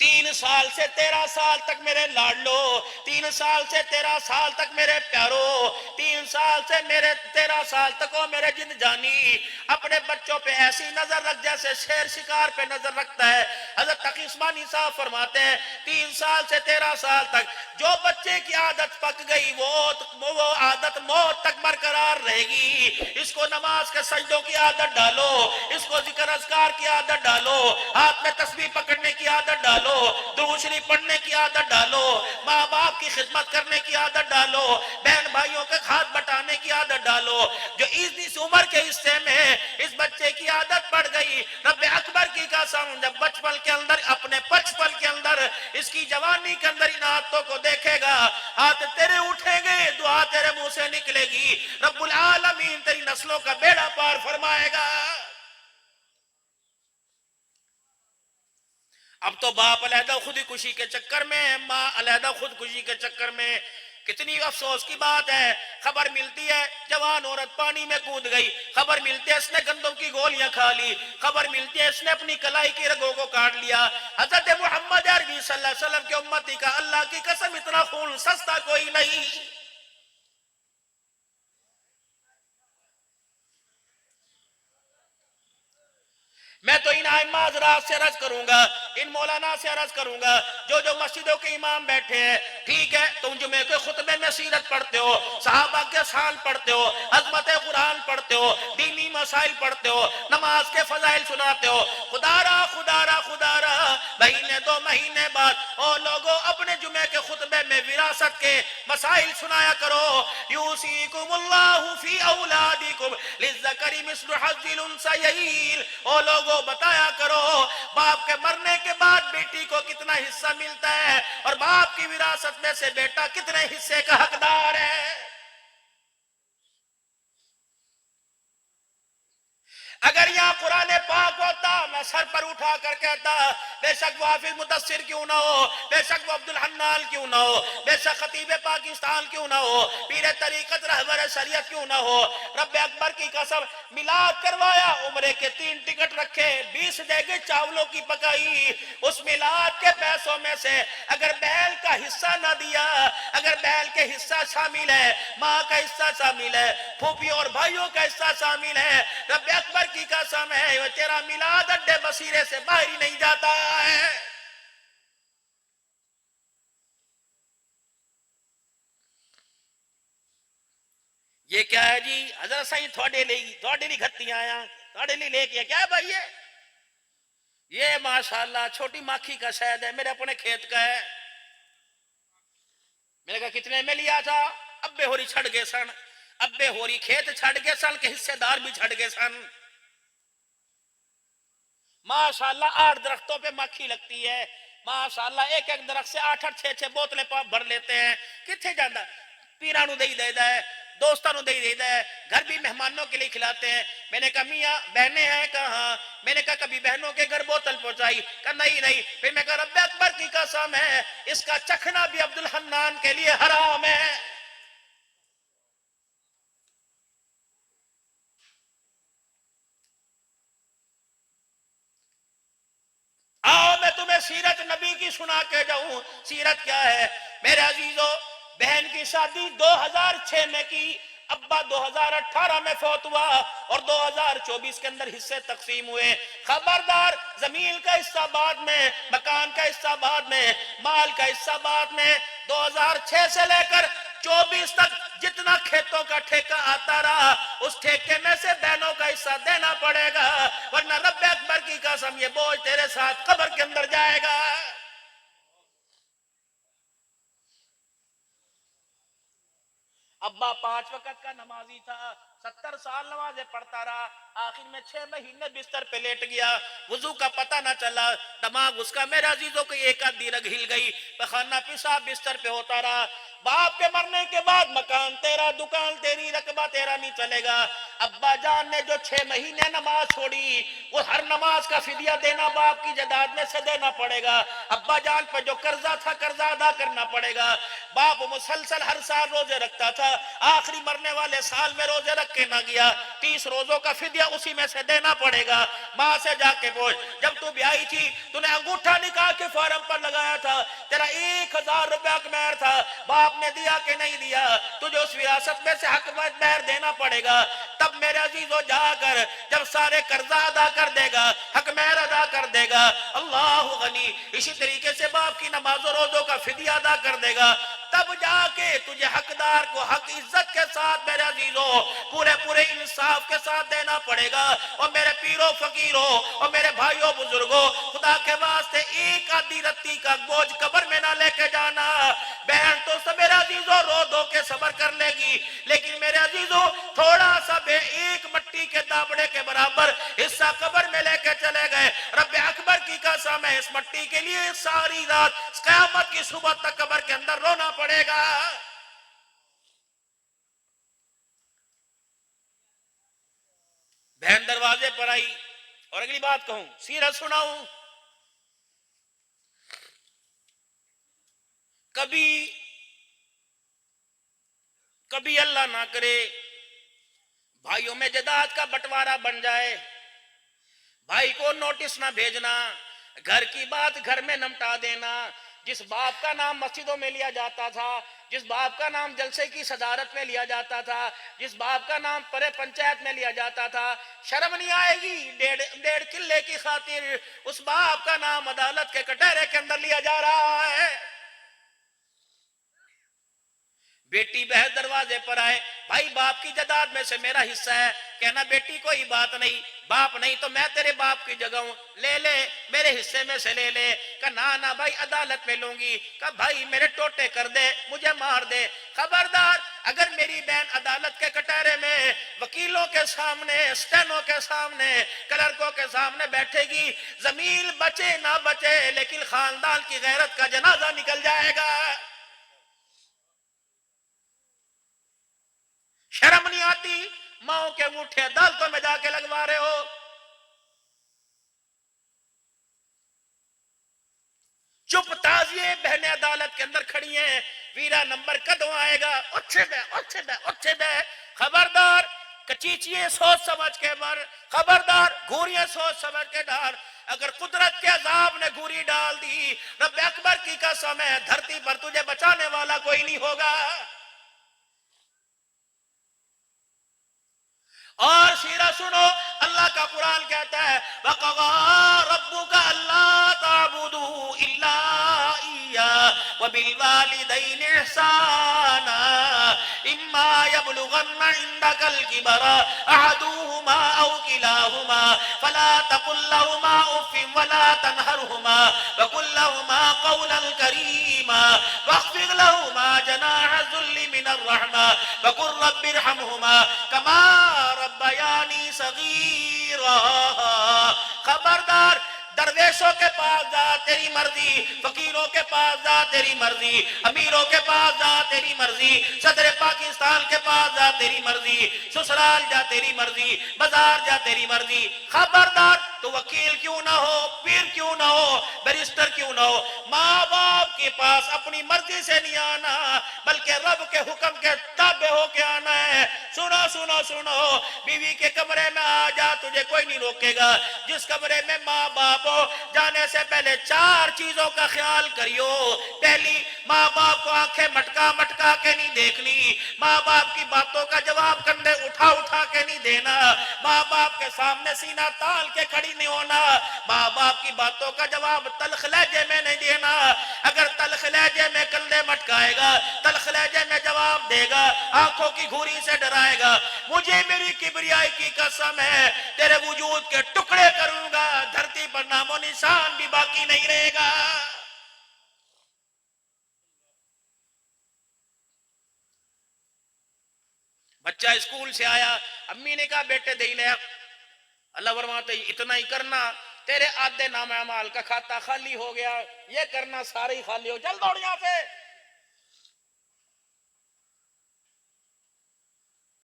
3 سال سے 13 سال تک میرے لاڈلو، 3 سال سے 13 سال تک میرے پیارو، 3 سال سے 13 سال تک وہ میرے جن جانی اپنے بچوں پہ ایسی نظر رکھ جیسے شیر شکار پہ نظر رکھتا ہے۔ حضرت تقی عثمانی صاحب فرماتے ہیں 3 سال سے 13 سال تک جو بچے کی عادت پک گئی وہ عادت موت تک برقرار رہے گی۔ اس کو نماز کے سجدوں کی عادت ڈالو، اس کو ذکر اذکار کی عادت ڈالو، ہاتھ میں تسبیح پکڑنے کی عادت ڈالو، درود شریف پڑھنے کی عادت ڈالو، ماں باپ کی خدمت کرنے کی عادت ڈالو، بہن بھائیوں کے ہاتھ بٹانے کی عادت ڈالو۔ جو اس عمر کے حصے میں اس بچے کی عادت پڑ گئی، رب اکبر کی قسم جب بچپن کے اندر اپنے بچپن کے اندر اس کی جوانی کے اندر ان عادتوں کو دیکھے گا، ہاتھ تیرے اٹھیں گے، دعا تیرے منہ سے نکلے گی، رب العالمین تیری نسلوں کا بیڑا پار فرمائے گا۔ اب تو باپ علیحدہ خودکشی کے چکر میں، ماں علیحدہ خودکشی کے چکر میں۔ کتنی افسوس کی بات ہے، خبر ملتی ہے جوان عورت پانی میں کود گئی، خبر ملتی ہے اس نے گندم کی گولیاں کھا لی، خبر ملتی ہے اس نے اپنی کلائی کی رگوں کو کاٹ لیا۔ حضرت محمد عربی صلی اللہ علیہ وسلم کے امتی کا اللہ کی قسم اتنا خون سستا کوئی نہیں۔ میں تو ان ائمہ حضرات سے عرض کروں گا، ان مولانا سے عرض کروں گا، جو مسجدوں کے امام بیٹھے ہیں، ٹھیک ہے تم جمعے کے خطبے میں سیرت پڑھتے ہو، صحابہ کے شان پڑھتے ہو، عظمت قرآن پڑھتے ہو، دینی مسائل پڑھتے ہو، نماز کے فضائل سناتے ہو، خدا را مہینے 2 مہینے بعد او لوگوں اپنے جمعے کے خطبے میں وراثت کے مسائل سنایا کرو۔ یوصیکم اللہ فی اولادکم للذکر مثل حظ الانثیین، او لوگوں بتایا کرو باپ کے مرنے کے بعد بیٹی کو کتنا حصہ ملتا ہے اور باپ کی وراثت میں سے بیٹا کتنے حصے کا حقدار ہے۔ اگر یہاں قرآن پاک ہوتا میں سر پر اٹھا کر کہتا بے شک وہ حافظ مدثر کیوں نہ ہو، بے شک وہ عبدالحنان کیوں نہ ہو، بے شک خطیب پاکستان کیوں نہ ہو، پیر طریقت رہبر شریعت کیوں نہ ہو، رب اکبر کی قسم میلاد کروایا، عمرے کے 3 ٹکٹ رکھے، 20 دیگے چاولوں کی پکائی، اس میلاد کے پیسوں میں سے اگر بیل کا حصہ نہ دیا، اگر بیل کے حصہ شامل ہے، ماں کا حصہ شامل ہے، پھوپھی اور بھائیوں کا حصہ شامل ہے، رب اکبر کی قسم ہے وہ تیرا میلاد اڈے بصیرے سے باہر ہی نہیں جاتا ہے۔ یہ کیا ہے جی حضرت صاحب تھوڑے لی گھتیاں آیا تھوڑے لی لے کے کیا ہے بھائی یہ ماشاءاللہ چھوٹی ماکھی کا شہد ہے، میرے اپنے کھیت کا ہے۔ میں نے کہا کتنے میں لیا تھا؟ ابے ہوری چھڑ گئے سن، ابے ہوری کھیت چھڑ گئے سن کے حصے دار بھی چھڑ گئے سن۔ ماشاءاللہ 8 درختوں پہ مکھی لگتی ہے، ماشاءاللہ ایک درخت سے 8 6 بوتلیں بھر لیتے ہیں۔ کتنے جاندہ پیرانو دے ہے، دوستانو دے ہے، گھر بھی مہمانوں کے لیے کھلاتے ہیں۔ میں نے کہا میاں بہنیں ہیں کہاں؟ میں نے کہا کبھی بہنوں کے گھر بوتل پہنچائی؟ کہا نہیں۔ پھر میں کہا رب اکبر کی قسم ہے اس کا چکھنا بھی عبدالحنان کے لیے حرام ہے۔ آؤ میں تمہیں سیرت نبی کی سنا کے جاؤں۔ سیرت کیا ہے میرے عزیزو؟ بہن کی شادی 2006 میں کی، ابا 2018 میں فوت ہوا اور 2024 کے اندر حصے تقسیم ہوئے۔ خبردار زمین کا حصہ بعد میں، مکان کا حصہ بعد میں، مال کا حصہ بعد میں۔ 2006 سے لے کر 24 تک جتنا کھیتوں کا ٹھیکہ آتا رہا اس ٹھیکے میں سے بہنوں کا حصہ دینا پڑے گا، ورنہ رب اکبر کی قسم یہ بوجھ تیرے ساتھ قبر کے اندر جائے گا۔ ابا 5 وقت کا نمازی تھا، 70 سال نمازیں پڑھتا رہا، آخر میں 6 مہینے بستر پہ لیٹ گیا، وضو کا پتہ نہ چلا، دماغ اس کا میرے عزیزوں کو ایک آدھ رگ ہل گئی، پخانہ پیشاب بستر پہ ہوتا رہا۔ باپ کے مرنے کے بعد مکان تیرا، دکان تیری، رقبہ تیرا نہیں چلے گا۔ ابا جان نے جو 6 مہینے نماز چھوڑی وہ ہر نماز کا فدیہ دینا باپ کی جائیداد میں سے دینا پڑے گا۔ ابا جان پہ جو قرضہ تھا قرضہ ادا کرنا پڑے گا۔ باپ مسلسل ہر سال روزے رکھتا تھا، آخری مرنے والے سال میں روزے رکھ کے نہ گیا، 30 روزوں کا فدیہ اسی میں سے دینا پڑے گا۔ ماں سے جا کے پوچھ، جب تو بیائی تھی تو نے انگوٹھا نکاح کے فارم پر لگایا تھا، تیرا 1000 روپیہ کا مہر تھا، باپ نے دیا کہ نہیں دیا؟ تجھے اس وراثت میں سے حق مہر دینا پڑے گا۔ تب میرے عزیزو جا کر جب سارے قرضہ ادا کر دے گا، حق مہر ادا کر دے گا، اللہ غنی، اسی طریقے سے باپ کی نماز و روزوں کا فدیہ ادا کر دے گا، تب جا کے تجھے حقدار کو حق عزت کے ساتھ میرے عزیزو پورے انصاف کے ساتھ دینا پڑے گا۔ اور میرے پیرو فقیرو اور میرے بھائیو بزرگو، خدا کے واسطے ایک آدھی رتی کا بوجھ قبر میں نہ لے کے جانا۔ بہن تو سب میرے عزیزو رو دو کے صبر کر لے گی، لیکن میرے عزیزو تھوڑا سا ایک مٹی کے دابڑے کے برابر حصہ قبر میں لے کے چلے گئے، رب اکبر کی قسم ہے، اس مٹی کے لیے ساری رات قیامت کی صبح تک قبر کے اندر رونا پڑے گا۔ بہن دروازے پر آئی، اور اگلی بات کہوں، سیرت سناؤں، کبھی اللہ نہ کرے بھائیوں میں جداد کا بٹوارا بن جائے، بھائی کو نوٹس نہ بھیجنا، گھر کی بات گھر میں نمٹا دینا۔ جس باپ کا نام مسجدوں میں لیا جاتا تھا، جس باپ کا نام جلسے کی صدارت میں لیا جاتا تھا، جس باپ کا نام پرے پنچایت میں لیا جاتا تھا، شرم نہیں آئے گی 1.5 کلے کی خاطر اس باپ کا نام عدالت کے کٹہرے کے اندر لیا جا رہا ہے؟ بیٹی بہن دروازے پر آئے، بھائی باپ کی جداد میں سے میرا حصہ ہے، کہنا بیٹی کوئی بات نہیں، باپ نہیں تو میں تیرے باپ کی جگہ ہوں، لے لے میرے حصے میں سے لے لے۔ کہا نا بھائی عدالت میں لوں گی۔ کہا بھائی میرے ٹوٹے کر دے، مجھے مار دے، خبردار اگر میری بہن عدالت کے کٹہرے میں وکیلوں کے سامنے، اسٹینوں کے سامنے، کلرکوں کے سامنے بیٹھے گی، زمین بچے نہ بچے لیکن خاندان کی غیرت کا جنازہ نکل جائے گا۔ شرم نہیں آتی؟ ماں کے انگوٹھے عدالتوں میں جا کے لگوا رہے ہو۔ چپ تازیے بہنیں عدالت کے اندر کھڑی ہیں، ویرا نمبر کدوں آئے گا؟ اچھے بے خبردار، کچیچیے سوچ سمجھ کے مر، خبردار گوریاں سوچ سمجھ کے ڈال۔ اگر قدرت کے عذاب نے گوری ڈال دی، رب اکبر کی قسم ہے دھرتی پر تجھے بچانے والا کوئی نہیں ہوگا۔ اور سیرہ سنو، اللہ کا قرآن کہتا ہے وَقَضَىٰ رَبُّكَ أَلَّا تَعْبُدُوا إِلَّا إِيَّاهُ وَبِالْوَالِدَيْنِ إِحْسَانًا إِمَّا يَبْلُغَنَّ عِندَكَ الْكِبَرَ أَحَدُهُمَا أَوْ كِلَاهُمَا فَلَا تَقُل لَّهُمَا أُفٍّ وَلَا تَنْهَرْهُمَا وَقُل لَّهُمَا قَوْلًا كَرِيمًا وَاخْفِضْ لَهُمَا جَنَاحَ الذُّلِّ مِنَ الرَّحْمَةِ وَقُل رَّبِّ ارْحَمْهُمَا كَمَا ربیانی صغیرا۔ خبردار درویشوں کے پاس جا تیری مرضی، فقیروں کے پاس جا تیری مرضی، امیروں کے پاس جا تیری مرضی، صدر پاکستان کے پاس جا تیری مرضی، سسرال جا تیری مرضی، بازار جا تیری مرضی۔ خبردار تو وکیل کیوں نہ ہو، پیر کیوں نہ ہو، بیرسٹر کیوں نہ ہو، ماں باپ کے پاس اپنی مرضی سے نہیں آنا بلکہ رب کے حکم کے تابع ہو کے آنا ہے۔ سنو بیوی کے کمرے میں آ جا، تجھے کوئی نہیں روکے گا۔ جس کمرے میں ماں باپ ہو، جانے سے پہلے 4 چیزوں کا خیال کریو۔ پہلی، ماں باپ کو آنکھیں مٹکا کے نہیں دیکھنی، ماں باپ کی باتوں کا جواب کندھے اٹھا کے نہیں دینا، ماں باپ کے سامنے سینہ تال کے کھڑی نہیں ہونا، ماں باپ کی باتوں کا جواب تلخ لہجے میں نہیں دینا۔ اگر تلخ لہجے میں کندھے مٹکائے گا، تلخ لہجے میں جواب دے گا، آنکھوں کی گھوری سے ڈرائے گا، مجھے میری کبریائی کی قسم ہے تیرے وجود کے ٹکڑے کروں گا، دھرتی پر نام و نشان بھی باقی نہیں رہے گا۔ بچہ اسکول سے آیا، امی نے کہا بیٹے دے لے، اللہ فرماتے اتنا ہی کرنا، تیرے آدھے نام اعمال کا کھاتا خالی ہو گیا، یہ کرنا سارے ہی خالی ہو، چل دوڑ یہاں سے۔